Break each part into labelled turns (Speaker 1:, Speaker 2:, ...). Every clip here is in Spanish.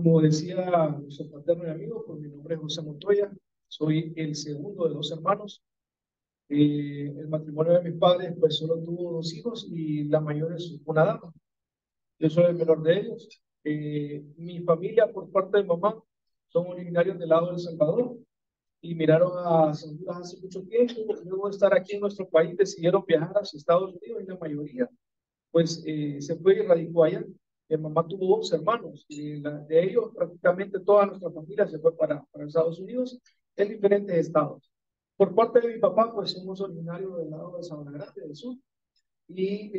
Speaker 1: Como decía nuestro paterno y amigo, pues mi nombre es José Montoya, soy el segundo de dos hermanos. El matrimonio de mis padres, pues solo tuvo dos hijos y la mayor es una dama. Yo soy el menor de ellos. Mi familia, por parte de mamá, son originarios del lado de El Salvador y miraron a Honduras hace mucho tiempo. Luego de estar aquí en nuestro país, decidieron viajar hacia Estados Unidos y la mayoría pues se fue y radicó allá. Mi mamá tuvo 11 hermanos y de ellos prácticamente toda nuestra familia se fue para Estados Unidos en diferentes estados. Por parte de mi papá, pues somos originarios del lado de Sabana Grande, del sur, y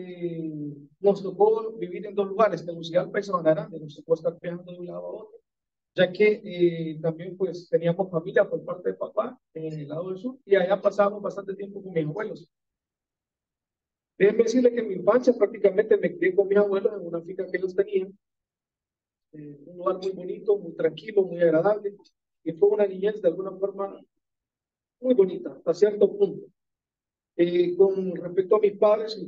Speaker 1: nos tocó vivir en dos lugares, Tegucigalpa y Sabana Grande, nos tocó estar viajando de un lado a otro, ya que también pues teníamos familia por parte de papá en el lado del sur, y allá pasábamos bastante tiempo con mis abuelos. Déjenme decirle que en mi infancia prácticamente me crié con mis abuelos en una finca que ellos tenían, un lugar muy bonito, muy tranquilo, muy agradable, y fue una niñez de alguna forma muy bonita, hasta cierto punto. Con respecto a mis padres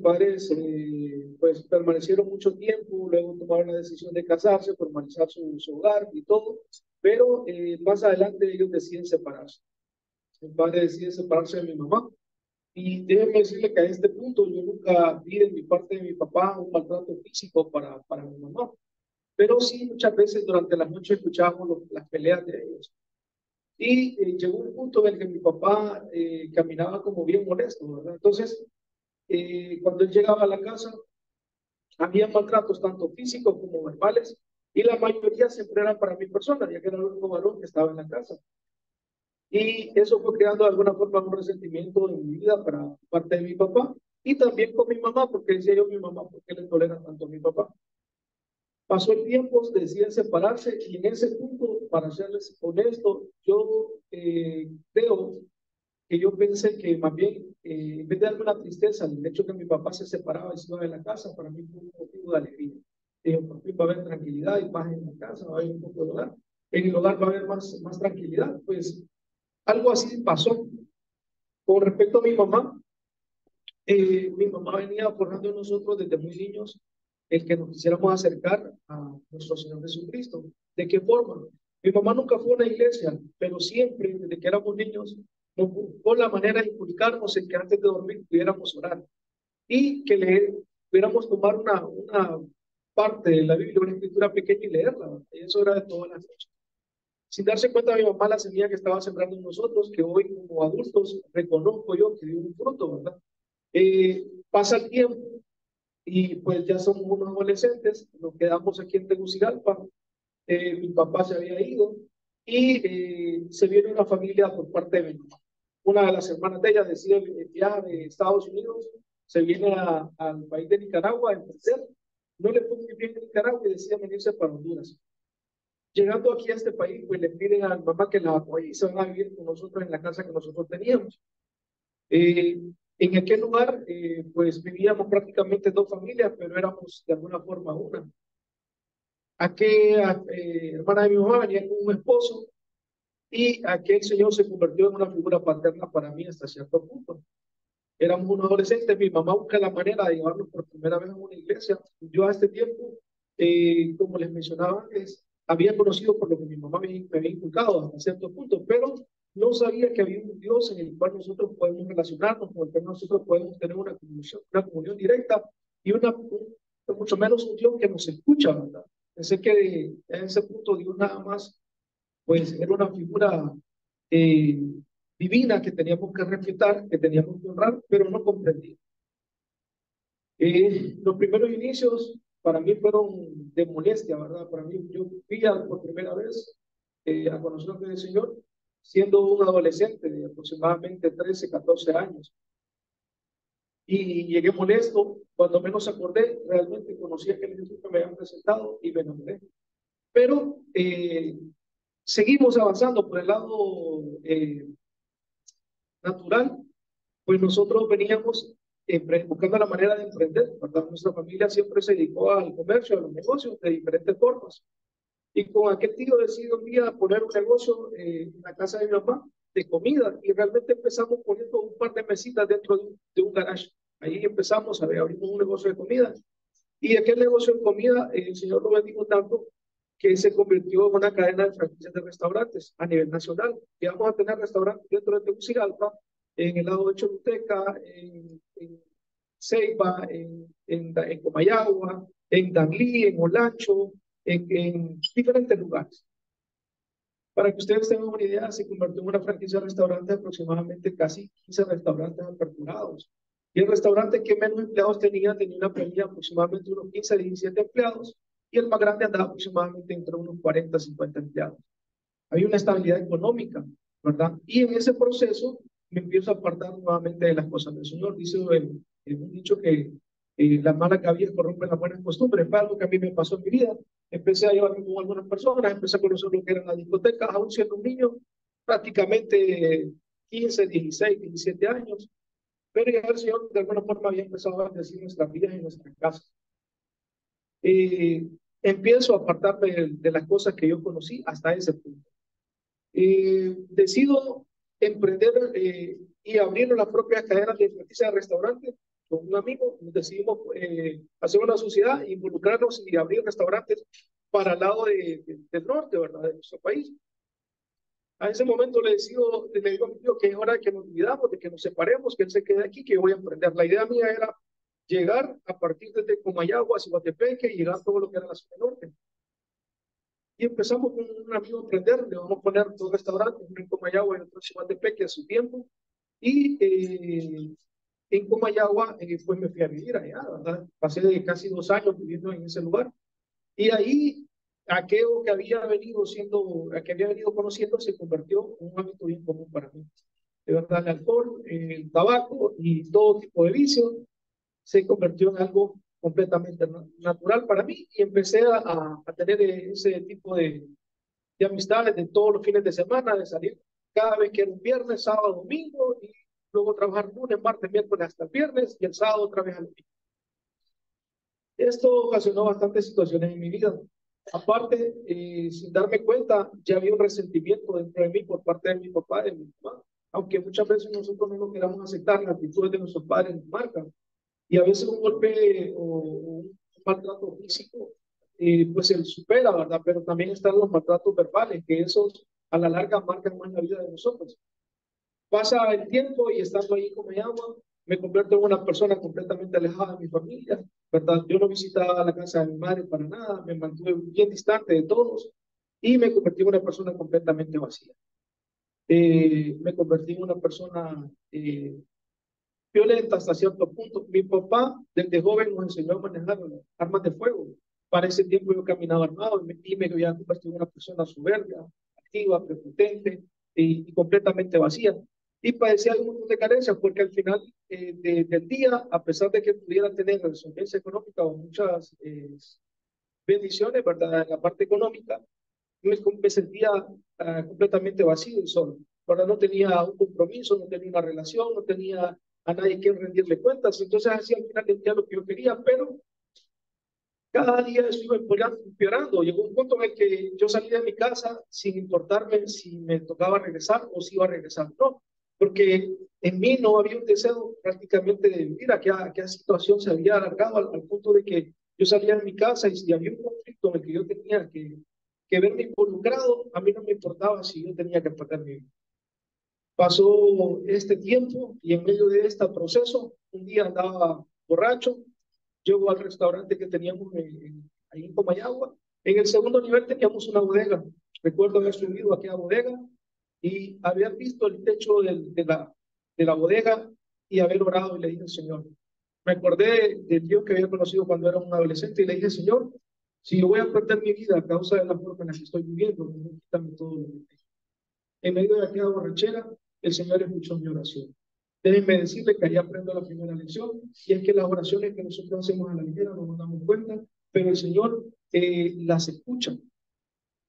Speaker 1: pues permanecieron mucho tiempo, luego tomaron la decisión de casarse, formalizar su hogar y todo, pero más adelante ellos deciden separarse. Mi padre decide separarse de mi mamá. Y déjeme decirle que a este punto yo nunca vi de mi parte de mi papá un maltrato físico para mi mamá, pero sí muchas veces durante la noche escuchábamos las peleas de ellos. Y llegó un punto en el que mi papá caminaba como bien molesto, ¿verdad? Entonces, cuando él llegaba a la casa, había maltratos tanto físicos como verbales, y la mayoría siempre eran para mi persona, ya que era el único varón que estaba en la casa. Y eso fue creando de alguna forma un resentimiento en mi vida para parte de mi papá y también con mi mamá, porque decía yo, mi mamá, ¿por qué le tolera tanto a mi papá? Pasó el tiempo, deciden separarse y en ese punto, para serles honesto, yo creo que yo pensé que más bien, en vez de darme una tristeza, el hecho que mi papá se separaba y se iba de la casa, para mí fue un motivo de alegría. Dije, por fin va a haber tranquilidad y paz en la casa, va a haber un poco de hogar. En el hogar va a haber más tranquilidad. Pues algo así pasó. Con respecto a mi mamá venía forjando en nosotros desde muy niños el que nos quisiéramos acercar a nuestro Señor Jesucristo. ¿De qué forma? Mi mamá nunca fue a una iglesia, pero siempre, desde que éramos niños, nos buscó la manera de inculcarnos en que antes de dormir pudiéramos orar y que pudiéramos tomar una parte de la Biblia, una escritura pequeña y leerla. Y eso era de todas las noches. Sin darse cuenta mi mamá la semilla que estaba sembrando en nosotros, que hoy como adultos reconozco yo que dio un fruto, ¿verdad? Pasa el tiempo y pues ya somos unos adolescentes, nos quedamos aquí en Tegucigalpa, mi papá se había ido y se viene una familia por parte de mi mamá. Una de las hermanas de ella decide viajar de Estados Unidos, se viene al país de Nicaragua a emprender, no le fue muy bien en Nicaragua y decide venirse para Honduras. Llegando aquí a este país, pues le piden a mi mamá que la apoye y se van a vivir con nosotros en la casa que nosotros teníamos. Eh, en aquel lugar, pues vivíamos prácticamente dos familias, pero éramos de alguna forma una. Aquella hermana de mi mamá venía con un esposo y aquel señor se convirtió en una figura paterna para mí hasta cierto punto. Éramos unos adolescentes, mi mamá busca la manera de llevarnos por primera vez a una iglesia. Yo a este tiempo, como les mencionaba antes, había conocido por lo que mi mamá me había inculcado hasta cierto punto, pero no sabía que había un Dios en el cual nosotros podemos relacionarnos, con el cual nosotros podemos tener una comunión directa y mucho menos un Dios que nos escucha, ¿verdad? Pensé que en ese punto Dios nada más, pues era una figura eh, divina que teníamos que respetar, que teníamos que honrar, pero no comprendí. Los primeros inicios para mí fueron de molestia, ¿verdad? Para mí, yo fui por primera vez a conocer del Señor siendo un adolescente de aproximadamente 13, 14 años. Y llegué molesto, cuando menos acordé, realmente conocí a aquel Jesús que me habían presentado y me enamoré. Pero seguimos avanzando por el lado natural, pues nosotros veníamos buscando la manera de emprender, ¿verdad? Nuestra familia siempre se dedicó al comercio, a los negocios de diferentes formas. Y con aquel tío decidí un día poner un negocio en la casa de mi mamá de comida y realmente empezamos poniendo un par de mesitas dentro de un garage. Ahí empezamos a ver, abrimos un negocio de comida y aquel negocio de comida el Señor lo bendijo tanto que se convirtió en una cadena de franquicias de restaurantes a nivel nacional. Y vamos a tener restaurantes dentro de Tegucigalpa, en el lado de Choluteca, en Ceiba, en Comayagua, en Danlí, en Olancho, en diferentes lugares. Para que ustedes tengan una idea, se convirtió en una franquicia de restaurantes, aproximadamente casi 15 restaurantes aperturados. Y el restaurante que menos empleados tenía una planilla aproximadamente unos 15 a 17 empleados, y el más grande andaba aproximadamente entre unos 40 a 50 empleados. Había una estabilidad económica, ¿verdad? Y en ese proceso me empiezo a apartar nuevamente de las cosas del Señor. Dice un dicho que las malas cabezas corrompen las buenas costumbres. Fue algo que a mí me pasó en mi vida. Empecé a llevarme con algunas personas, empecé a conocer lo que eran las discotecas, aún siendo un niño, prácticamente 15, 16, 17 años. Pero ya el Señor de alguna forma había empezado a bendecir nuestras vidas y nuestras casas. Empiezo a apartarme de las cosas que yo conocí hasta ese punto. Decido emprender y abrir las propias cadenas de franquicia de restaurantes con un amigo. Decidimos hacer una sociedad, involucrarnos y abrir restaurantes para el lado del norte, ¿verdad? De nuestro país. A ese momento le digo a mi tío que es hora de que nos olvidamos, de que nos separemos, que él se quede aquí, que yo voy a emprender. La idea mía era llegar a partir de Comayagua, Ciguatepeque y llegar a todo lo que era la zona norte. Y empezamos con un amigo a emprender, le vamos a poner dos restaurantes, uno en Comayagua y otro en Ciguatepeque a su tiempo. Y en Comayagua, pues me fui a vivir allá, ¿verdad? Pasé de casi 2 años viviendo en ese lugar. Y ahí, aquello que había venido conociendo, se convirtió en un hábito bien común para mí. De verdad, el alcohol, el tabaco y todo tipo de vicios se convirtió en algo completamente natural para mí, y empecé a tener ese tipo de amistades de todos los fines de semana, de salir cada vez que era un viernes, sábado, domingo, y luego trabajar lunes, martes, miércoles hasta el viernes, y el sábado otra vez al domingo. Esto ocasionó bastantes situaciones en mi vida. Aparte, sin darme cuenta, ya había un resentimiento dentro de mí por parte de mi papá y de mi mamá. Aunque muchas veces nosotros no lo queramos aceptar, las actitudes de nuestros padres nos marcan. Y a veces un golpe o un maltrato físico, pues se supera, ¿verdad? Pero también están los maltratos verbales, que esos a la larga marcan más la vida de nosotros. Pasa el tiempo y estando ahí como llama, me convierto en una persona completamente alejada de mi familia, ¿verdad? Yo no visitaba la casa de mi madre para nada, me mantuve bien distante de todos y me convertí en una persona completamente vacía. Me convertí en una persona violenta hasta cierto punto. Mi papá desde joven nos enseñó a manejar armas de fuego. Para ese tiempo yo caminaba armado y me había convertido en una persona soberbia, activa, prepotente y completamente vacía. Y padecía de un montón de carencias porque al final del día, a pesar de que pudiera tener solvencia económica o muchas bendiciones, ¿verdad? En la parte económica, me sentía completamente vacío y solo. Ahora no tenía un compromiso, no tenía una relación, no tenía a nadie que rendirle cuentas. Entonces hacía al final del día lo que yo quería, pero cada día eso iba empeorando. Llegó un punto en el que yo salía de mi casa sin importarme si me tocaba regresar o si iba a regresar. No, porque en mí no había un deseo prácticamente de vivir. Aquella situación se había alargado al punto de que yo salía de mi casa y si había un conflicto en el que yo tenía que verme involucrado, a mí no me importaba si yo tenía que perder mi vida. Pasó este tiempo y en medio de este proceso, un día andaba borracho, llego al restaurante que teníamos ahí en Comayagua. En el segundo nivel teníamos una bodega. Recuerdo haber subido a aquella bodega y haber visto el techo de la bodega y haber orado y le dije al Señor. Me acordé del Dios que había conocido cuando era un adolescente y le dije, Señor, si yo voy a perder mi vida a causa de la forma en la que estoy viviendo, no, quítame todo lo que tengo. En medio de aquella borrachera, el Señor escuchó mi oración. Déjenme decirle que ahí aprendo la primera lección, y es que las oraciones que nosotros hacemos a la ligera no nos damos cuenta, pero el Señor las escucha.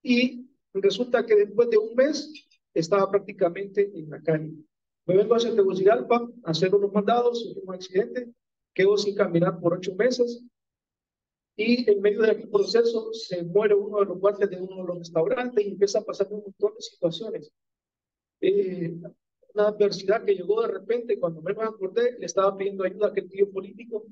Speaker 1: Y resulta que después de un mes estaba prácticamente en la calle. Me vengo hacia Tegucigalpa a hacer unos mandados, un accidente, quedo sin caminar por 8 meses, y en medio de aquel proceso se muere uno de los guardias de uno de los restaurantes y empieza a pasar un montón de situaciones. Una adversidad que llegó de repente, cuando menos acordé, le estaba pidiendo ayuda a aquel tío político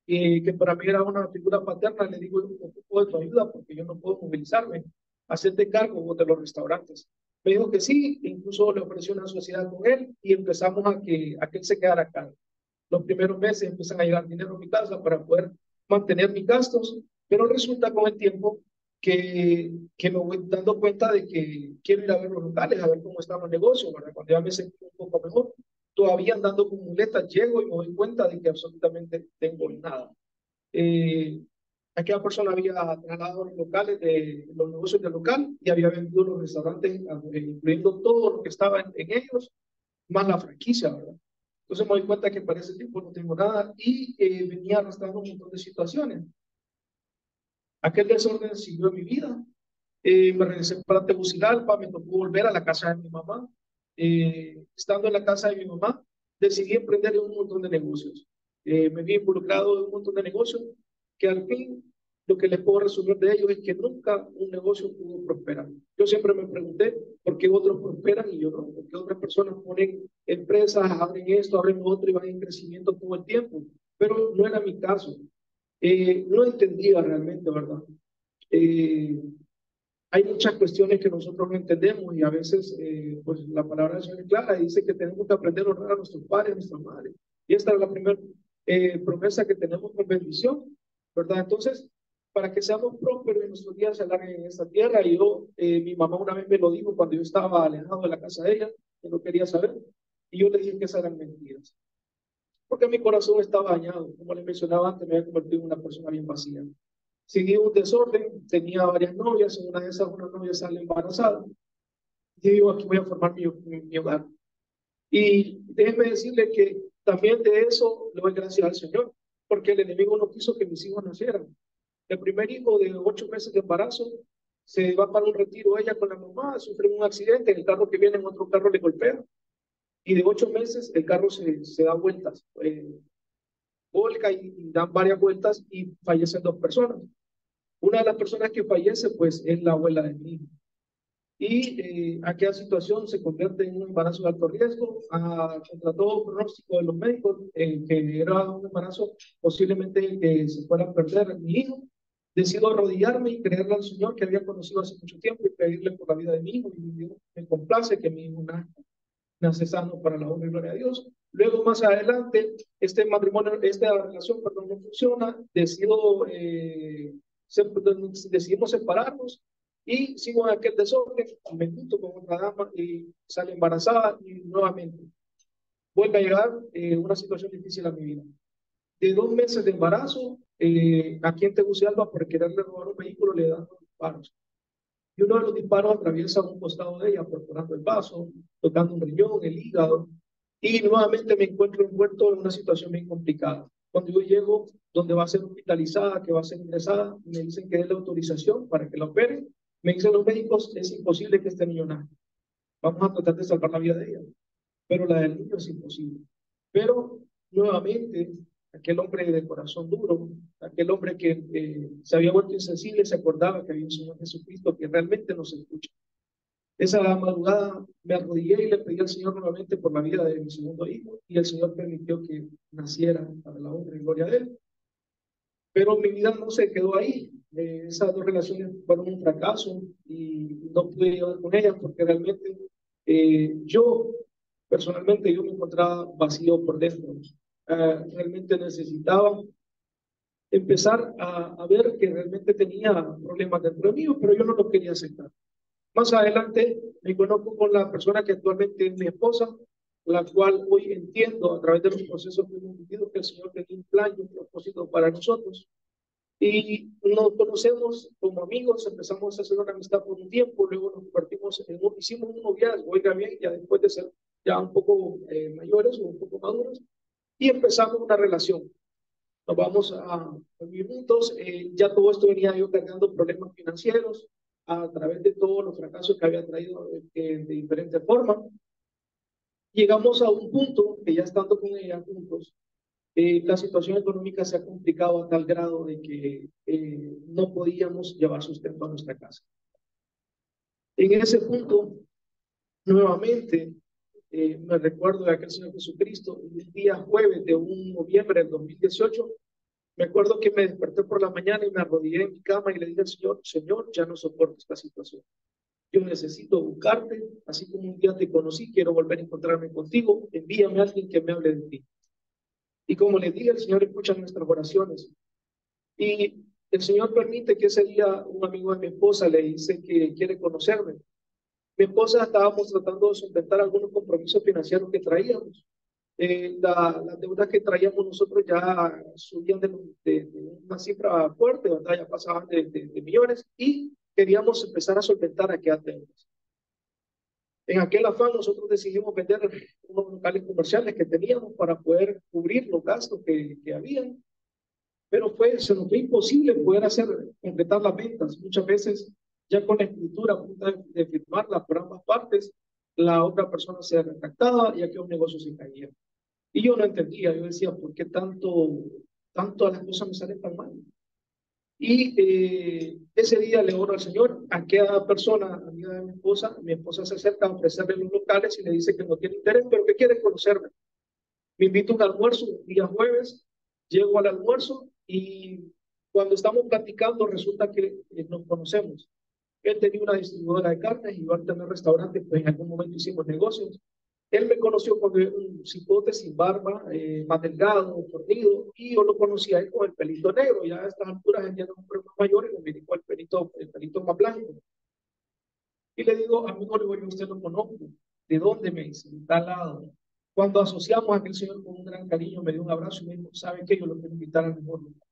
Speaker 1: que para mí era una figura paterna. Le digo, ocupo de tu ayuda porque yo no puedo movilizarme, hacerte cargo de los restaurantes. Me dijo que sí, incluso le ofreció una sociedad con él y empezamos a que él se quedara acá. Los primeros meses empiezan a llegar dinero a mi casa para poder mantener mis gastos, pero resulta con el tiempo que me voy dando cuenta de que quiero ir a ver los locales, a ver cómo están los negocios, ¿verdad? Cuando ya me sentí un poco mejor, todavía andando con muletas, llego y me doy cuenta de que absolutamente tengo nada. Eh, Aquella persona había trasladado los locales de los negocios del local y había vendido los restaurantes, incluyendo todo lo que estaba en ellos, más la franquicia, ¿verdad? Entonces me doy cuenta que para ese tiempo no tengo nada y venía arrastrando un montón de situaciones. Aquel desorden siguió en mi vida. Me regresé para Tegucigalpa, me tocó volver a la casa de mi mamá. Estando en la casa de mi mamá, decidí emprender en un montón de negocios. Me vi involucrado en un montón de negocios que al fin lo que les puedo resumir de ellos es que nunca un negocio pudo prosperar. Yo siempre me pregunté por qué otros prosperan y yo no, por qué otras personas ponen empresas, abren esto, abren lo otro y van en crecimiento todo el tiempo. Pero no era mi caso. No entendía realmente, ¿verdad? Eh, Hay muchas cuestiones que nosotros no entendemos y a veces pues la palabra del Señor es clara y dice que tenemos que aprender a honrar a nuestros padres, a nuestras madres. Y esta es la primera promesa que tenemos con bendición, ¿verdad? Entonces, para que seamos prósperos y nuestros días se alarguen en esta tierra, y yo, mi mamá una vez me lo dijo cuando yo estaba alejado de la casa de ella, que no quería saber, y yo le dije que esas eran mentiras, porque mi corazón estaba dañado, como les mencionaba antes, me había convertido en una persona bien vacía. Seguí un desorden, tenía varias novias, en una de esas una novia sale embarazada, y digo, aquí voy a formar mi hogar. Y déjenme decirle que también de eso le doy gracias al Señor, porque el enemigo no quiso que mis hijos nacieran. El primer hijo de 8 meses de embarazo se va para un retiro ella con la mamá, sufre un accidente, el carro que viene en otro carro le golpea, y de 8 meses el carro se da vueltas, volca y dan varias vueltas y fallecen 2 personas. Una de las personas que fallece, pues, es la abuela de mi hijo. Y aquella situación se convierte en un embarazo de alto riesgo, contra todo pronóstico de los médicos, que era un embarazo posiblemente que se fuera a perder mi hijo. Decido arrodillarme y creerle al Señor que había conocido hace mucho tiempo y pedirle por la vida de mi hijo. Y Dios me complace que mi hijo nace sano para la honra y gloria de Dios. Luego, más adelante, este matrimonio, esta relación, perdón, no funciona. Decidimos separarnos y sigo en aquel desorden. Me junto con otra dama y sale embarazada y nuevamente vuelve a llegar una situación difícil a mi vida. De 2 meses de embarazo, aquí en Tegucigalpa, por quererle robar un vehículo, le dan disparos. Y uno de los disparos atraviesa un costado de ella, perforando el vaso, tocando un riñón, el hígado, y nuevamente me encuentro envuelto en una situación bien complicada. Cuando yo llego donde va a ser hospitalizada, que va a ser ingresada, me dicen que dé la autorización para que la operen. Me dicen los médicos, es imposible que este niño nazca. Vamos a tratar de salvar la vida de ella, pero la del niño es imposible. Pero nuevamente, aquel hombre de corazón duro, aquel hombre que se había vuelto insensible, se acordaba que había un Señor Jesucristo que realmente nos escucha. Esa madrugada me arrodillé y le pedí al Señor nuevamente por la vida de mi segundo hijo, y el Señor permitió que naciera para la honra y gloria de Él. Pero mi vida no se quedó ahí. Esas dos relaciones fueron un fracaso y no pude llevar con ellas porque realmente yo, personalmente, yo me encontraba vacío por dentro. Realmente necesitaba empezar a ver que realmente tenía problemas dentro de mí, pero yo no lo quería aceptar. Más adelante me conozco con la persona que actualmente es mi esposa, la cual hoy entiendo a través de los procesos que hemos vivido que el Señor tenía un plan y un propósito para nosotros. Y nos conocemos como amigos, empezamos a hacer una amistad por un tiempo, luego nos convertimos hicimos un noviazgo, oiga bien, ya después de ser ya un poco mayores o un poco maduros, y empezamos una relación. Nos vamos a vivir juntos, ya todo esto venía yo cargando problemas financieros a través de todos los fracasos que había traído de diferentes formas. Llegamos a un punto que ya estando con ella juntos, la situación económica se ha complicado a tal grado de que no podíamos llevar sustento a nuestra casa. En ese punto, nuevamente, me recuerdo de aquel Señor Jesucristo, el día jueves de un noviembre del 2018, Me acuerdo que me desperté por la mañana y me arrodillé en mi cama y le dije al Señor, Señor, ya no soporto esta situación. Yo necesito buscarte, así como un día te conocí, quiero volver a encontrarme contigo. Envíame a alguien que me hable de ti. Y como le dije, el Señor escucha nuestras oraciones. Y el Señor permite que ese día un amigo de mi esposa le dice que quiere conocerme. Mi esposa estábamos tratando de solventar algunos compromisos financieros que traíamos. Las deudas que traíamos nosotros ya subían de una cifra fuerte, ¿verdad? Ya pasaban de millones y queríamos empezar a solventar aquellas deudas. En aquel afán nosotros decidimos vender unos locales comerciales que teníamos para poder cubrir los gastos que habían, pero se nos fue imposible poder completar las ventas. Muchas veces ya con la escritura a punto de firmarla por ambas partes, la otra persona se retractaba y aquel negocio se caía. Y yo no entendía, yo decía, ¿por qué tanto a las cosas me salen tan mal? Y ese día le oro al Señor, a aquella persona, amiga de mi esposa se acerca a ofrecerle los locales y le dice que no tiene interés, pero que quiere conocerme. Me invita a un almuerzo, día jueves, llego al almuerzo y cuando estamos platicando resulta que nos conocemos. Él tenía una distribuidora de carnes y yo al tener restaurantes, pues en algún momento hicimos negocios. Él me conoció con un cipote sin barba, más delgado, fornido, y yo lo conocía él con el pelito negro. Ya a estas alturas, en los hombres más mayores, le miré con el pelito más blanco. Y le digo, amigo, le digo, yo usted lo conozco. ¿De dónde? Me dice, de tal lado. Cuando asociamos a aquel señor con un gran cariño, me dio un abrazo y me dijo, ¿sabe qué? Yo lo quiero invitar al mejor lugar.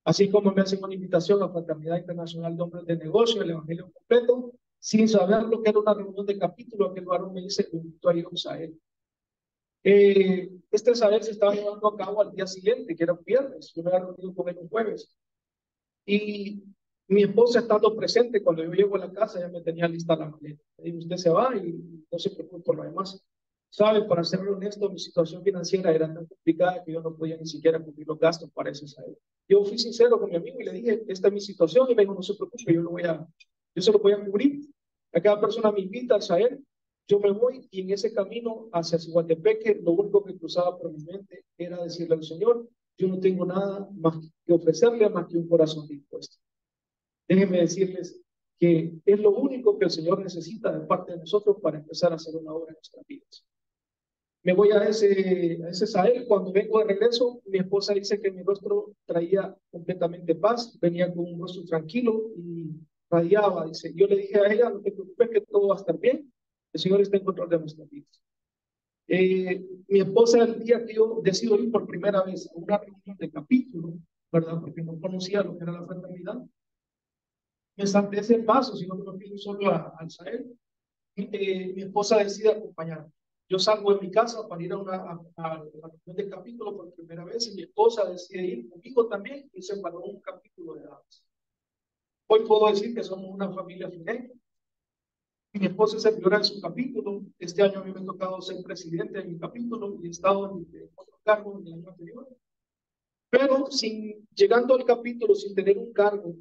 Speaker 1: Así como me hacen una invitación a la Fraternidad Internacional de Hombres de Negocio, el Evangelio completo, sin saber lo que era una reunión de capítulo, aquel varón me dice, me invitó a irnos a él. Este saber se estaba llevando a cabo al día siguiente, que era un viernes. Yo me había reunido con él un jueves. Y mi esposa estando presente, cuando yo llego a la casa, ya me tenía lista la maleta. Me dijo, usted se va y no se preocupe por lo demás. Sabe, para ser honesto, mi situación financiera era tan complicada que yo no podía ni siquiera cubrir los gastos para ese saber. Yo fui sincero con mi amigo y le dije, esta es mi situación, y me dijo, no se preocupe, yo se lo voy a cubrir. A cada persona me invita al saber, yo me voy y en ese camino hacia Ciguatepeque, lo único que cruzaba por mi mente era decirle al Señor, yo no tengo nada más que ofrecerle más que un corazón dispuesto. Déjenme decirles que es lo único que el Señor necesita de parte de nosotros para empezar a hacer una obra en nuestras vidas. Me voy a ese Sahel. Cuando vengo de regreso, mi esposa dice que mi rostro traía completamente paz, venía con un rostro tranquilo y radiaba. Dice, yo le dije a ella, no te preocupes que todo va a estar bien, el Señor está en control de nuestras vidas. Mi esposa, el día que yo decido ir por primera vez a una reunión de capítulo, ¿verdad? Porque no conocía lo que era la fraternidad, me salté ese paso, sino que me fui solo al Sahel. Mi esposa decide acompañarme. Yo salgo de mi casa para ir a la reunión de capítulo por primera vez y mi esposa decide ir conmigo también y se paró un capítulo de damas. Hoy puedo decir que somos una familia fiel. Mi esposa es servidora de su capítulo. Este año a mí me ha tocado ser presidente de mi capítulo y he estado en otro cargo en el año anterior. Pero llegando al capítulo sin tener un cargo,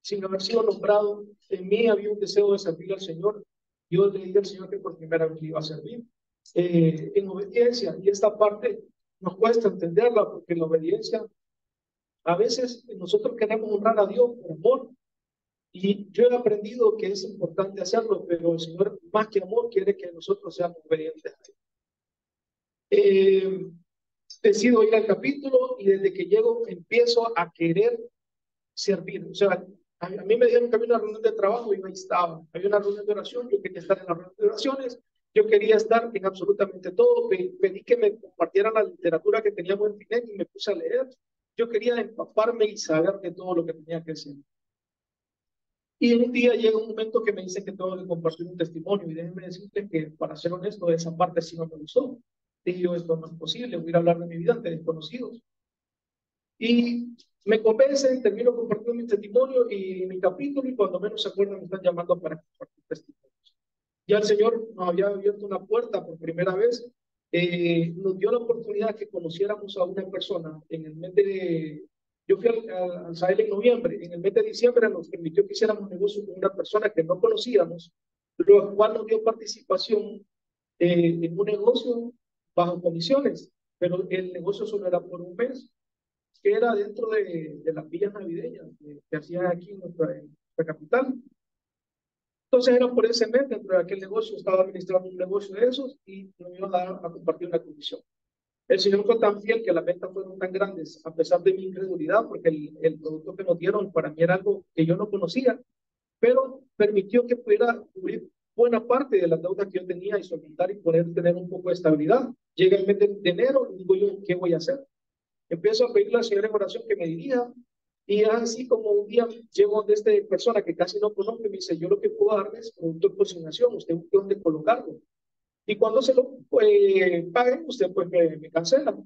Speaker 1: sin haber sido nombrado, en mí había un deseo de servir al Señor. Yo le dije al Señor que por primera vez le iba a servir en obediencia. Y esta parte nos cuesta entenderla porque en la obediencia a veces nosotros queremos honrar a Dios por amor. Y yo he aprendido que es importante hacerlo, pero el Señor más que amor quiere que nosotros seamos obedientes a Él. Decido ir al capítulo y desde que llego empiezo a querer servir. O sea, a mí me dijeron que había una reunión de trabajo y yo ahí estaba. Había una reunión de oración, yo quería estar en la reunión de oraciones, yo quería estar en absolutamente todo. Pedí que me compartieran la literatura que teníamos en Finet y me puse a leer. Yo quería empaparme y saber de todo lo que tenía que hacer. Y un día llega un momento que me dice que tengo que compartir un testimonio y déjenme decirte que, para ser honesto, esa parte sí no me gustó. Dije yo, esto no es posible, voy a hablar de mi vida ante desconocidos. Y me convencen, termino compartiendo mi testimonio y mi capítulo y cuando menos se acuerdan me están llamando para compartir testimonios. Ya el Señor nos había abierto una puerta por primera vez, nos dio la oportunidad que conociéramos a una persona en el mes de... Yo fui al Sahel en noviembre, en el mes de diciembre nos permitió que hiciéramos negocio con una persona que no conocíamos, lo cual nos dio participación en un negocio bajo comisiones, pero el negocio solo era por un mes. que era dentro de las villas navideñas que hacían aquí en nuestra capital. Entonces era por ese mes, dentro de aquel negocio, estaba administrando un negocio de esos y nos iban a compartir una comisión. El Señor fue tan fiel que las ventas fueron tan grandes, a pesar de mi incredulidad, porque el producto que nos dieron para mí era algo que yo no conocía, pero permitió que pudiera cubrir buena parte de las deudas que yo tenía y solventar y poder tener un poco de estabilidad. Llega el mes de enero y digo yo, ¿qué voy a hacer? Empiezo a pedirle al Señor en oración que me dirija y así como un día llego de esta persona que casi no conozco y me dice, yo lo que puedo darle es producto de cocinación, usted busque dónde colocarlo. Y cuando se lo paguen, usted pues me cancela.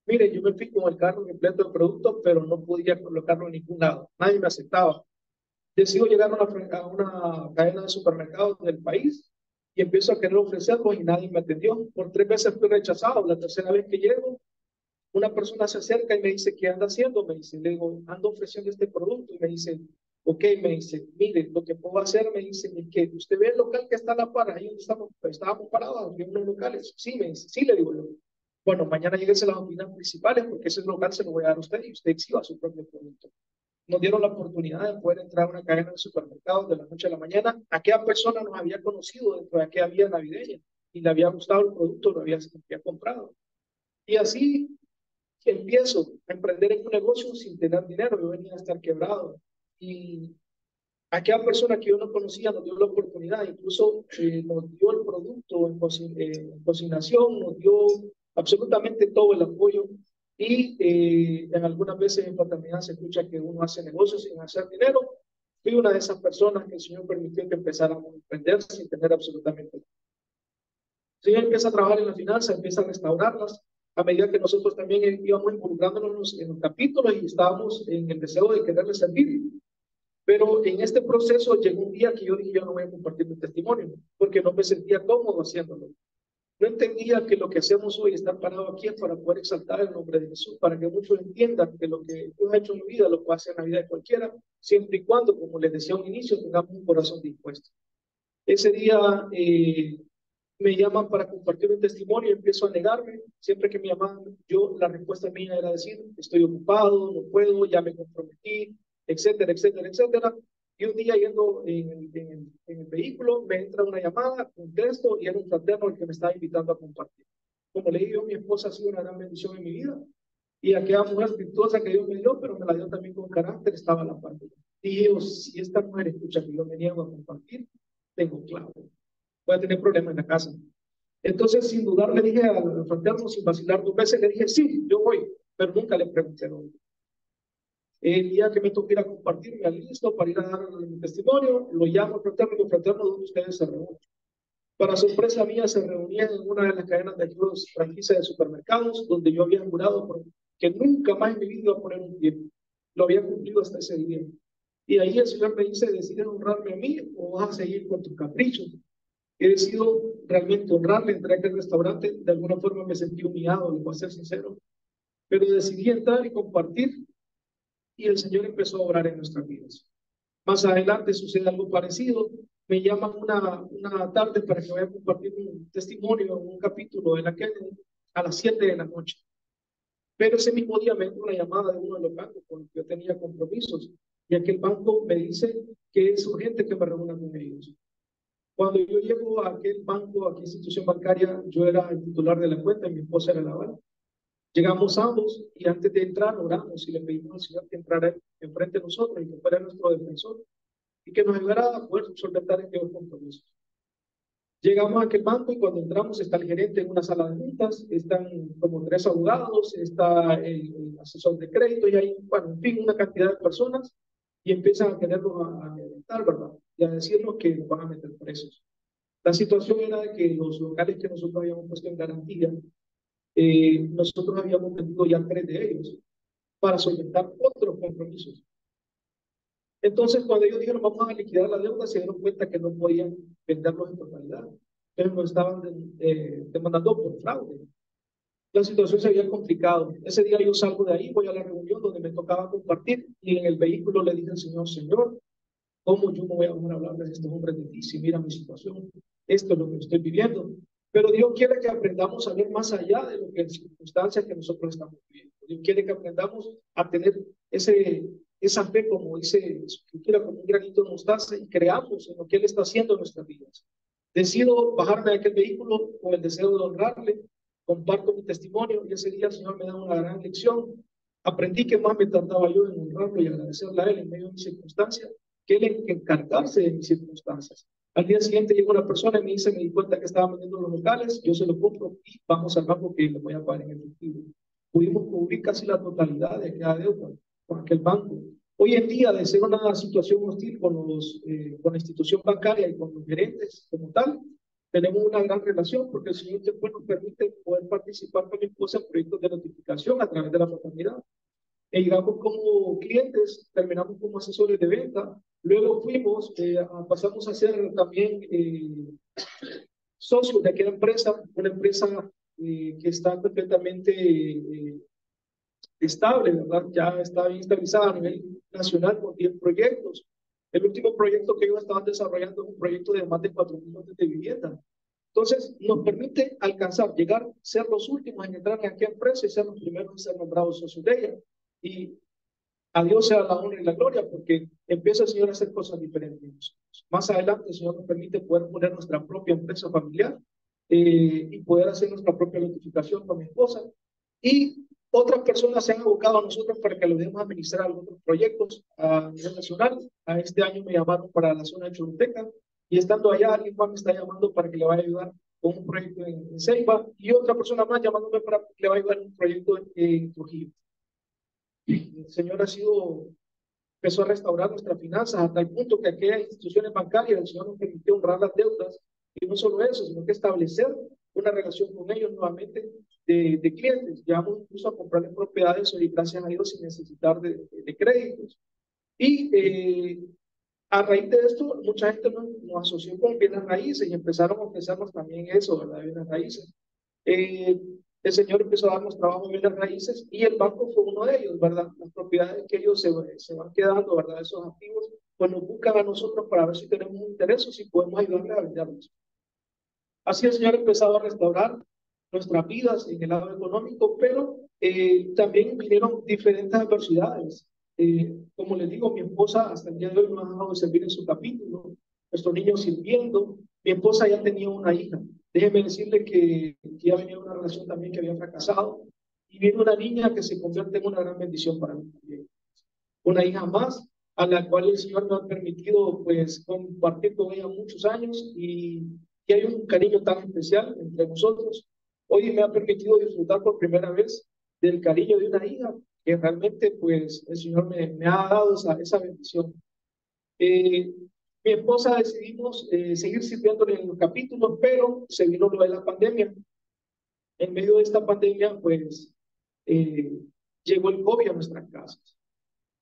Speaker 1: Mire, yo me fui con el carro completo de productos, pero no podía colocarlo en ningún lado. Nadie me aceptaba. Decido llegar a una cadena de supermercados del país y empiezo a querer ofrecerlo y nadie me atendió. Por 3 veces fui rechazado. La tercera vez que llego, una persona se acerca y me dice, ¿qué anda haciendo? Me dice, le digo, ando ofreciendo este producto. Y me dice, ok, me dice, mire, lo que puedo hacer, me dice, es que usted ve el local que está a la par, ahí donde estábamos parados, en unos locales. Sí, me dice, sí, le digo yo. Bueno, mañana lléguese a las oficinas principales porque ese local se lo voy a dar a usted y usted exhiba su propio producto. Nos dieron la oportunidad de poder entrar a una cadena de supermercados de la noche a la mañana. Aquella persona nos había conocido dentro de aquella vía navideña y le había gustado el producto, lo había comprado. Y así empiezo a emprender en un negocio sin tener dinero. Yo venía a estar quebrado. Y aquella persona que yo no conocía nos dio la oportunidad, incluso nos dio el producto en cocinación, nos dio absolutamente todo el apoyo. Y en algunas veces en paternidad se escucha que uno hace negocios sin hacer dinero. Fui una de esas personas que el Señor permitió que empezáramos a emprender sin tener absolutamente nada. El Señor empieza a trabajar en la finanza, empieza a restaurarlas, a medida que nosotros también íbamos involucrándonos en los capítulos y estábamos en el deseo de quererle servir. Pero en este proceso llegó un día que yo dije, yo no voy a compartir mi testimonio, porque no me sentía cómodo haciéndolo. No entendía que lo que hacemos hoy, estar parado aquí, es para poder exaltar el nombre de Jesús, para que muchos entiendan que lo que Dios ha hecho en mi vida lo puede hacer en la vida de cualquiera, siempre y cuando, como les decía a un inicio, tengamos un corazón dispuesto. Ese día me llaman para compartir un testimonio y empiezo a negarme. Siempre que me llamaban, la respuesta mía era decir, estoy ocupado, no puedo, ya me comprometí, etcétera, etcétera, etcétera. Y un día yendo en el vehículo, me entra una llamada, contesto y era un fraterno el que me estaba invitando a compartir. Como le digo, mi esposa ha sido una gran bendición en mi vida y aquella mujer virtuosa que Dios me dio, pero me la dio también con carácter, estaba a la parte. Dije, yo, si esta mujer escucha que yo me niego a compartir, tengo claro, voy a tener problemas en la casa. Entonces, sin dudar, le dije al fraterno, sin vacilar 2 veces, le dije, sí, yo voy, pero nunca le pregunté dónde. El día que me toca ir a compartir, me listo para ir a dar mi testimonio, lo llamo al fraterno y el fraterno, ¿dónde ustedes se reúnen? Para sorpresa mía, se reunían en una de las cadenas de ayudas franquicias de supermercados, donde yo había jurado que nunca más en mi vida iba a poner un pie. Lo había cumplido hasta ese día. Y ahí el Señor me dice, ¿decides honrarme a mí o vas a seguir con tus caprichos? He decidido realmente honrarle, entré a aquel restaurante, de alguna forma me sentí humillado, le voy a ser sincero, pero decidí entrar y compartir y el Señor empezó a obrar en nuestras vidas. Más adelante sucede algo parecido, me llaman una tarde para que vaya a compartir un testimonio, un capítulo de la Kennedy a las 7 de la noche. Pero ese mismo día me entra una llamada de uno de los bancos con los que yo tenía compromisos y aquel banco me dice que es urgente que me reúna con ellos. Cuando yo llego a aquel banco, a aquella institución bancaria, yo era el titular de la cuenta y mi esposa era la banca. Llegamos ambos y antes de entrar oramos y le pedimos al Señor que entrara enfrente de nosotros y que fuera nuestro defensor y que nos ayudara a poder solventar aquellos compromisos. Llegamos a aquel banco y cuando entramos está el gerente en una sala de juntas, están como 3 abogados, está el asesor de crédito y hay, bueno, en fin, una cantidad de personas y empiezan a querernos a amedrentar, ¿verdad? Y a decirnos que nos van a meter presos. La situación era de que los locales que nosotros habíamos puesto en garantía, nosotros habíamos vendido ya 3 de ellos para solventar otros compromisos. Entonces, cuando ellos dijeron vamos a liquidar la deuda, se dieron cuenta que no podían venderlos en totalidad. Entonces nos estaban demandando por fraude. La situación se había complicado. Ese día yo salgo de ahí, voy a la reunión donde me tocaba compartir y en el vehículo le dije al Señor, Señor, ¿cómo yo no voy a poder hablarles a estos hombres de ti si mira mi situación? Esto es lo que estoy viviendo. Pero Dios quiere que aprendamos a ver más allá de lo que las circunstancias que nosotros estamos viviendo. Dios quiere que aprendamos a tener esa fe, como dice su escritura, como un granito de mostaza, y creamos en lo que Él está haciendo en nuestras vidas. Decido bajarme de aquel vehículo con el deseo de honrarle, comparto mi testimonio y ese día el Señor me da una gran lección. Aprendí que más me tardaba yo en honrarlo y agradecerle a Él en medio de mis circunstancias que Él en encargarse de mis circunstancias. Al día siguiente llegó una persona y me dice, me di cuenta que estaba vendiendo los locales, yo se lo compro y vamos al banco que le voy a pagar en efectivo. Pudimos cubrir casi la totalidad de aquella deuda con aquel banco. Hoy en día, de ser una situación hostil con la institución bancaria y con los gerentes como tal, tenemos una gran relación porque el Señor después nos permite poder participar con mi esposa en proyectos de notificación a través de la fraternidad. Llegamos como clientes, terminamos como asesores de venta, luego pasamos a ser también socios de aquella empresa, una empresa que está completamente estable, ¿verdad? Ya está bien estabilizada a nivel nacional con 10 proyectos. El último proyecto que ellos estaban desarrollando es un proyecto de más de 4.000 lotes de vivienda. Entonces, nos permite alcanzar, llegar, ser los últimos en entrar en aquella empresa y ser los primeros en ser nombrados socios de ella. Y a Dios sea la honra y la gloria, porque empieza el Señor a hacer cosas diferentes. Más adelante, el Señor nos permite poder poner nuestra propia empresa familiar y poder hacer nuestra propia notificación con mi esposa. Y otras personas se han abocado a nosotros para que les demos a administrar algunos proyectos a nivel nacional. A este año me llamaron para la zona de Choluteca y estando allá, alguien más me está llamando para que le vaya a ayudar con un proyecto en Ceiba y otra persona más llamándome para que le vaya a ayudar en un proyecto en Trujillo. El Señor empezó a restaurar nuestras finanzas hasta el punto que aquellas instituciones bancarias, el Señor nos permitió honrar las deudas y no solo eso, sino que establecer una relación con ellos nuevamente de clientes. Llegamos incluso a comprarles propiedades y gracias a Dios sin necesitar de créditos. Y a raíz de esto, mucha gente nos asoció con bienes raíces y empezaron a ofrecernos también eso, ¿verdad? Bienes raíces. El Señor empezó a darnos trabajo en bienes raíces y el banco fue uno de ellos, ¿verdad? Las propiedades que ellos se van quedando, ¿verdad? Esos activos, pues nos buscan a nosotros para ver si tenemos un interés o si podemos ayudarles a venderlos. Así el Señor ha empezado a restaurar nuestras vidas en el lado económico, pero también vinieron diferentes adversidades. Como les digo, mi esposa hasta el día de hoy no ha dejado de servir en su capítulo, nuestros niños sirviendo. Mi esposa ya tenía una hija. Déjeme decirle que ya venía una relación también que había fracasado y viene una niña que se convierte en una gran bendición para mí también. Una hija más a la cual el Señor nos ha permitido pues compartir con ella muchos años y hay un cariño tan especial entre nosotros. Hoy me ha permitido disfrutar por primera vez del cariño de una hija que realmente pues el Señor me ha dado esa bendición. Mi esposa decidimos seguir sirviéndole en los capítulos, pero se vino lo de la pandemia. En medio de esta pandemia pues llegó el COVID a nuestras casas.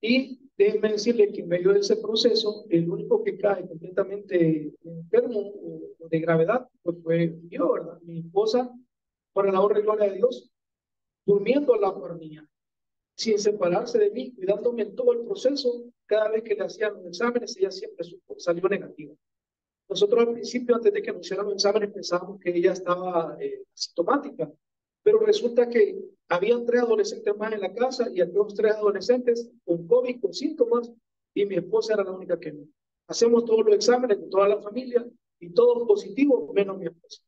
Speaker 1: Y déjenme decirle que en medio de ese proceso, el único que cae completamente enfermo o de gravedad, pues fue yo, ¿verdad? Mi esposa, para la honra y gloria de Dios, durmiendo a la par mía, sin separarse de mí, cuidándome en todo el proceso. Cada vez que le hacían los exámenes, ella siempre salió negativa. Nosotros al principio, antes de que nos hicieran los exámenes, pensábamos que ella estaba asintomática, pero resulta que habían 3 adolescentes más en la casa y aquellos 3 adolescentes con COVID, con síntomas, y mi esposa era la única que no. Hacemos todos los exámenes con toda la familia y todos positivos, menos mi esposa.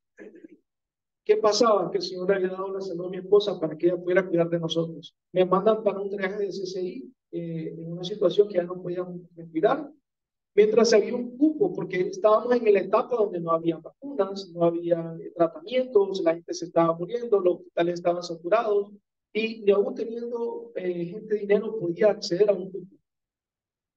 Speaker 1: ¿Qué pasaba? Que el Señor le había dado la salud a mi esposa para que ella pudiera cuidar de nosotros. Me mandan para un traje de CCI en una situación que ya no podíamos respirar. Mientras había un cupo, porque estábamos en la etapa donde no había vacunas, no había tratamientos, la gente se estaba muriendo, los hospitales estaban saturados y ni aún teniendo gente de dinero podía acceder a un cupo.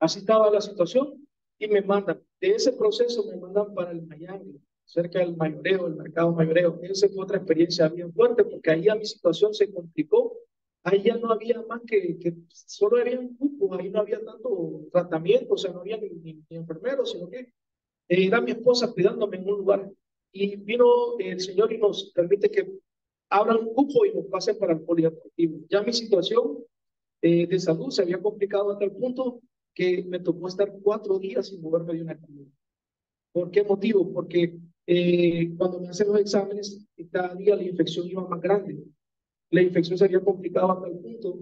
Speaker 1: Así estaba la situación y me mandan, de ese proceso me mandan para el Miami, cerca del mayoreo, el mercado mayoreo. Esa fue otra experiencia bien fuerte porque ahí ya mi situación se complicó. Ahí ya no había más que solo había un cupo, ahí no había tanto tratamiento, o sea, no había ni enfermeros, sino que era mi esposa cuidándome en un lugar. Y vino el Señor y nos permite que abran un cupo y nos pasen para el polideportivo. Ya mi situación de salud se había complicado hasta el punto que me tocó estar 4 días sin moverme de una cama. ¿Por qué motivo? Porque cuando me hacen los exámenes, cada día la infección iba más grande. La infección se había complicado hasta el punto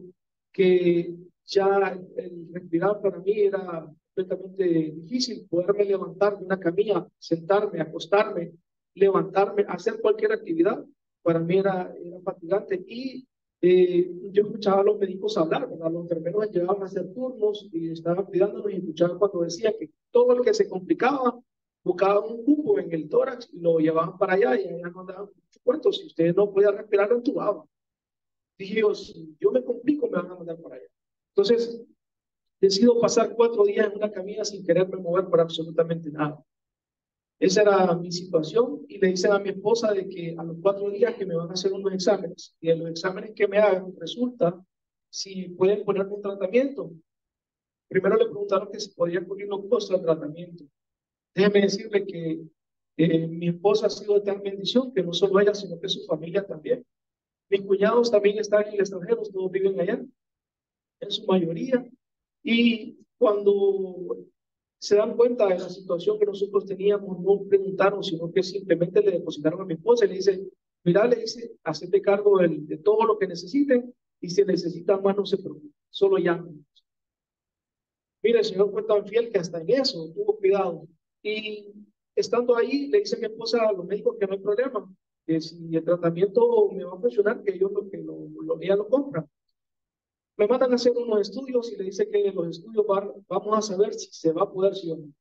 Speaker 1: que ya el respirar para mí era completamente difícil. Poderme levantar de una camilla, sentarme, acostarme, levantarme, hacer cualquier actividad, para mí era fatigante. Y yo escuchaba a los médicos hablar, ¿verdad? Los enfermeros llegaban a hacer turnos y estaban cuidándonos, y escuchaba cuando decía que todo el que se complicaba buscaban un cupo en el tórax y lo llevaban para allá, y allá nos daban mucho cuento. Si usted no podía respirar, lo entubaban. Dije yo, si yo me complico, me van a mandar para allá. Entonces, decido pasar 4 días en una camilla sin quererme mover por absolutamente nada. Esa era mi situación, y le dicen a mi esposa de que a los 4 días que me van a hacer unos exámenes, y de los exámenes que me hagan resulta si pueden ponerme un tratamiento. Primero le preguntaron que si podía cubrir los costos del tratamiento. Déjeme decirle que mi esposa ha sido de tal bendición que no solo ella, sino que su familia también. Mis cuñados también están en el extranjero, todos viven allá, en su mayoría. Y cuando se dan cuenta de la situación que nosotros teníamos, no preguntaron, sino que simplemente le depositaron a mi esposa y le dice, mira, le dice, hacete cargo de todo lo que necesiten, y si necesitan más, no se preocupen, solo llamen. Mira, el Señor fue tan fiel que hasta en eso tuvo cuidado. Y estando ahí, le dice a mi esposa a los médicos que no hay problema, que si el tratamiento me va a funcionar, que ellos ella lo compra. Me mandan a hacer unos estudios y le dice que los estudios vamos a saber si se va a poder, sí o no.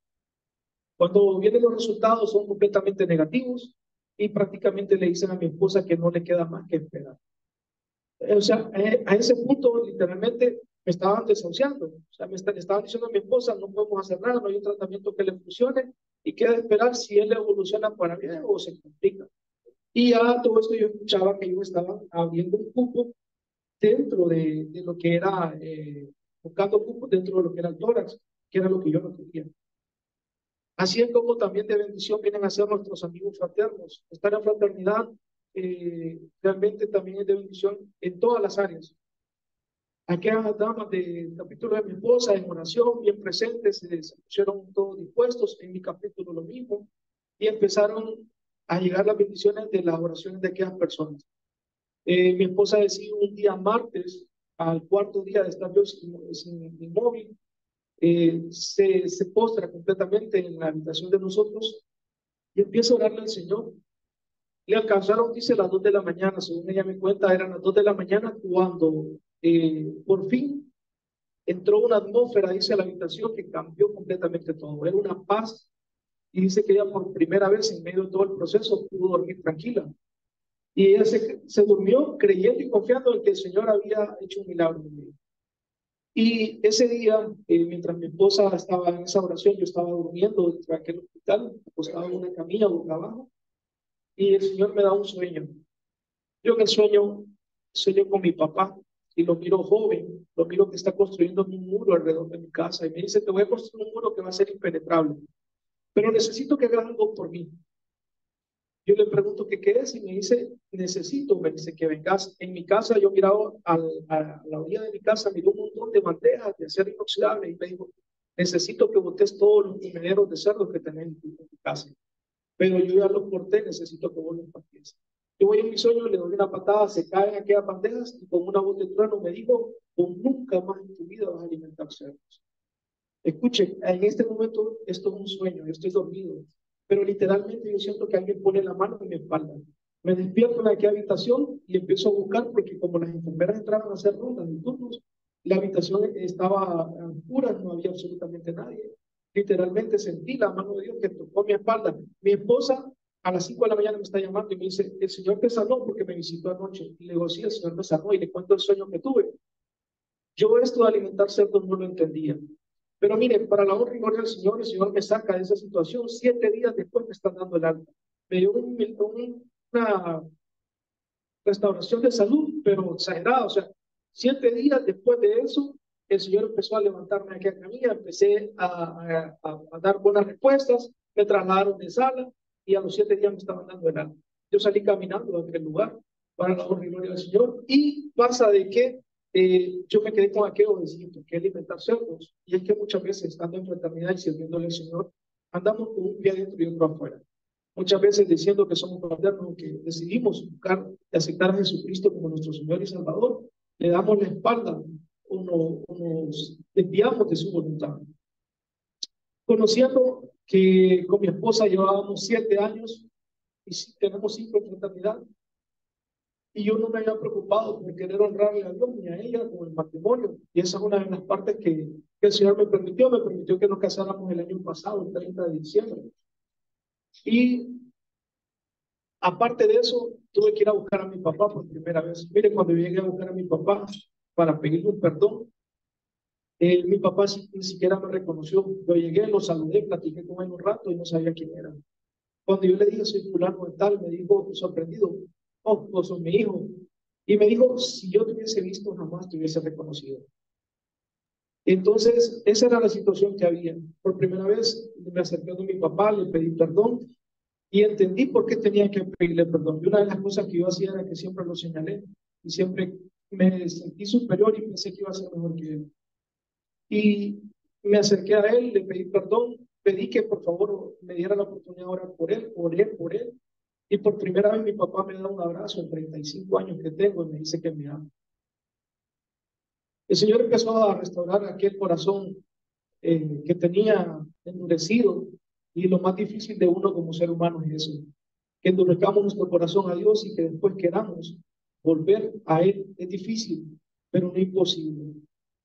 Speaker 1: Cuando vienen los resultados son completamente negativos, y prácticamente le dicen a mi esposa que no le queda más que esperar. O sea, a ese punto literalmente me estaban desahuciando. O sea, estaban diciendo a mi esposa, no podemos hacer nada, no hay un tratamiento que le funcione, y queda esperar si él evoluciona para bien o se complica. Y ya todo esto yo escuchaba que ellos estaban abriendo un cupo dentro de lo que era, buscando cupos dentro de lo que era el tórax, que era lo que yo no quería. Así es como también de bendición vienen a ser nuestros amigos fraternos. Estar en fraternidad realmente también es de bendición en todas las áreas. Aquellas damas del capítulo de mi esposa en oración, bien presentes, se pusieron todos dispuestos, en mi capítulo lo mismo, y empezaron a llegar las bendiciones de las oraciones de aquellas personas. Mi esposa decía un día martes, al cuarto día de estar yo sin mi móvil, se postra completamente en la habitación de nosotros y empieza a orarle al Señor. Le alcanzaron, dice, las 2 de la mañana, según ella me cuenta, eran las 2 de la mañana cuando por fin entró una atmósfera, dice, a la habitación que cambió completamente todo. Era una paz, y dice que ella por primera vez en medio de todo el proceso pudo dormir tranquila. Y ella se durmió creyendo y confiando en que el Señor había hecho un milagro en ella. Y ese día, mientras mi esposa estaba en esa oración, yo estaba durmiendo dentro de aquel hospital, acostado en una camilla boca abajo, y el Señor me da un sueño. Yo en el sueño sueño con mi papá, y lo miro joven, lo miro que está construyendo un muro alrededor de mi casa, y me dice, te voy a construir un muro que va a ser impenetrable, pero necesito que hagas algo por mí. Yo le pregunto que qué es, y me dice, me dice que vengas. En mi casa, yo miraba a la orilla de mi casa, miré un montón de bandejas de acero inoxidable, y me dijo, necesito que botes todos los comederos de cerdo que tenés en tu casa. Pero yo ya los corté, necesito que vos los patees. Yo voy en mi sueño, le doy una patada, se caen aquellas bandejas, y con una voz de trueno me dijo, vos nunca más en tu vida vas a alimentar cerdos. Escuchen, en este momento esto es un sueño, yo estoy dormido, pero literalmente yo siento que alguien pone la mano en mi espalda. Me despierto en aquella habitación y empiezo a buscar, porque como las enfermeras entraron a hacer rondas de turnos, la habitación estaba oscura, no había absolutamente nadie. Literalmente sentí la mano de Dios que tocó mi espalda. Mi esposa a las 5 de la mañana me está llamando y me dice, el Señor te sanó porque me visitó anoche. Y le digo, sí, el Señor me sanó, y le cuento el sueño que tuve. Yo esto de alimentar cerdos no lo entendía. Pero mire, para la honra y gloria del Señor, el Señor me saca de esa situación. 7 días después me están dando el alta. Me dio una restauración de salud, pero exagerada. O sea, 7 días después de eso, el Señor empezó a levantarme aquí a camilla. Empecé a dar buenas respuestas. Me trasladaron de sala, y a los 7 días me estaban dando el alta. Yo salí caminando de aquel lugar para la honra y gloria del Señor. Y pasa de que yo me quedé con aquello de decir, que alimentar cerdos. Y es que muchas veces, estando en fraternidad y sirviéndole al Señor, andamos con un pie adentro y otro afuera. muchas veces diciendo que somos fraternos, que decidimos buscar y aceptar a Jesucristo como nuestro Señor y Salvador, le damos la espalda o nos desviamos de su voluntad. Conociendo que con mi esposa llevábamos 7 años y tenemos 5 en fraternidad, y yo no me había preocupado por querer honrarle a Dios ni a ella con el matrimonio. Y esa es una de las partes que el Señor me permitió que nos casáramos el año pasado, el 30 de diciembre. Y aparte de eso, tuve que ir a buscar a mi papá por primera vez. Mire, cuando llegué a buscar a mi papá para pedirle un perdón, mi papá ni siquiera me reconoció. Yo llegué, lo saludé, platiqué con él un rato y no sabía quién era. Cuando yo le dije, soy fulano de tal, me dijo sorprendido, oh, vos sos mi hijo. Y me dijo, si yo te hubiese visto, jamás te hubiese reconocido. Entonces, esa era la situación que había. Por primera vez me acerqué a mi papá, le pedí perdón y entendí por qué tenía que pedirle perdón. Y una de las cosas que yo hacía era que siempre lo señalé y siempre me sentí superior y pensé que iba a ser mejor que él. Y me acerqué a él, le pedí perdón, pedí que por favor me diera la oportunidad de orar por él, por él, por él. Y por primera vez mi papá me da un abrazo en 35 años que tengo y me dice que me ama. El Señor empezó a restaurar aquel corazón que tenía endurecido, y lo más difícil de uno como ser humano es eso, que endurezcamos nuestro corazón a Dios y que después queramos volver a Él. Es difícil, pero no imposible.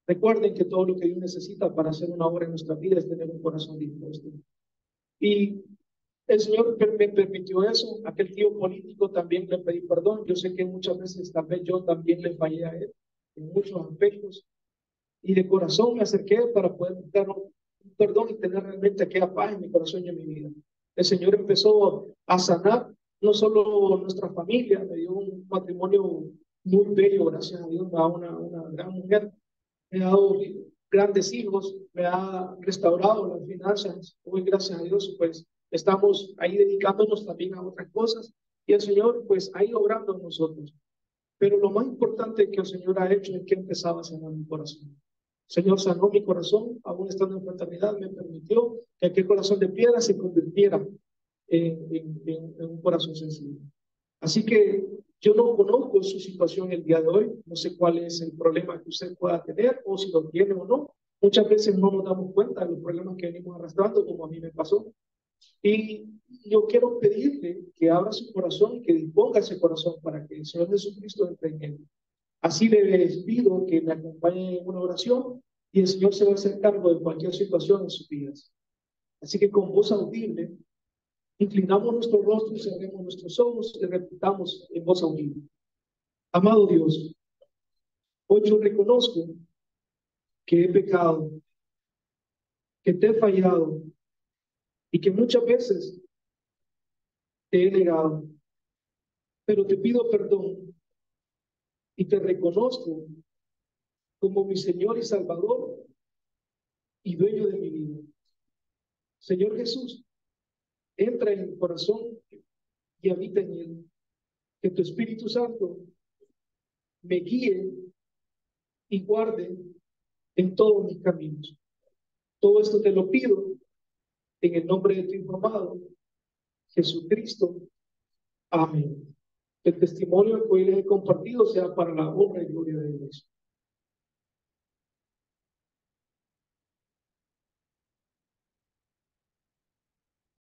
Speaker 1: Recuerden que todo lo que Dios necesita para hacer una obra en nuestra vida es tener un corazón dispuesto. Y el Señor me permitió eso. Aquel tío político también le pedí perdón. Yo sé que muchas veces tal vez yo también le fallé a él en muchos aspectos. Y de corazón me acerqué para poder buscar un perdón y tener realmente aquella paz en mi corazón y en mi vida. El Señor empezó a sanar no solo nuestra familia, me dio un matrimonio muy bello, gracias a Dios, me da una gran mujer, me ha dado grandes hijos, me ha restaurado las finanzas, hoy gracias a Dios, pues estamos ahí dedicándonos también a otras cosas y el Señor pues ha ido obrando en nosotros. Pero lo más importante que el Señor ha hecho es que empezaba a sanar mi corazón. El Señor sanó mi corazón, aún estando en fraternidad, me permitió que aquel corazón de piedra se convirtiera en un corazón sensible. Así que yo no conozco su situación el día de hoy, no sé cuál es el problema que usted pueda tener o si lo tiene o no. Muchas veces no nos damos cuenta de los problemas que venimos arrastrando, como a mí me pasó. Y yo quiero pedirle que abra su corazón y que disponga ese corazón para que el Señor Jesucristo entre en él. Así les pido que me acompañen en una oración y el Señor se va a hacer cargo de cualquier situación en sus vidas. Así que con voz audible, inclinamos nuestro rostro, cerremos nuestros ojos y repitamos en voz audible. Amado Dios, hoy yo reconozco que he pecado, que te he fallado y que muchas veces te he negado, pero te pido perdón y te reconozco como mi Señor y Salvador y dueño de mi vida. Señor Jesús, entra en mi corazón y habita en él. Que tu Espíritu Santo me guíe y guarde en todos mis caminos. Todo esto te lo pido en el nombre de tu Hijo amado, Jesucristo. Amén. El testimonio que hoy les he compartido sea para la honra y gloria de Dios.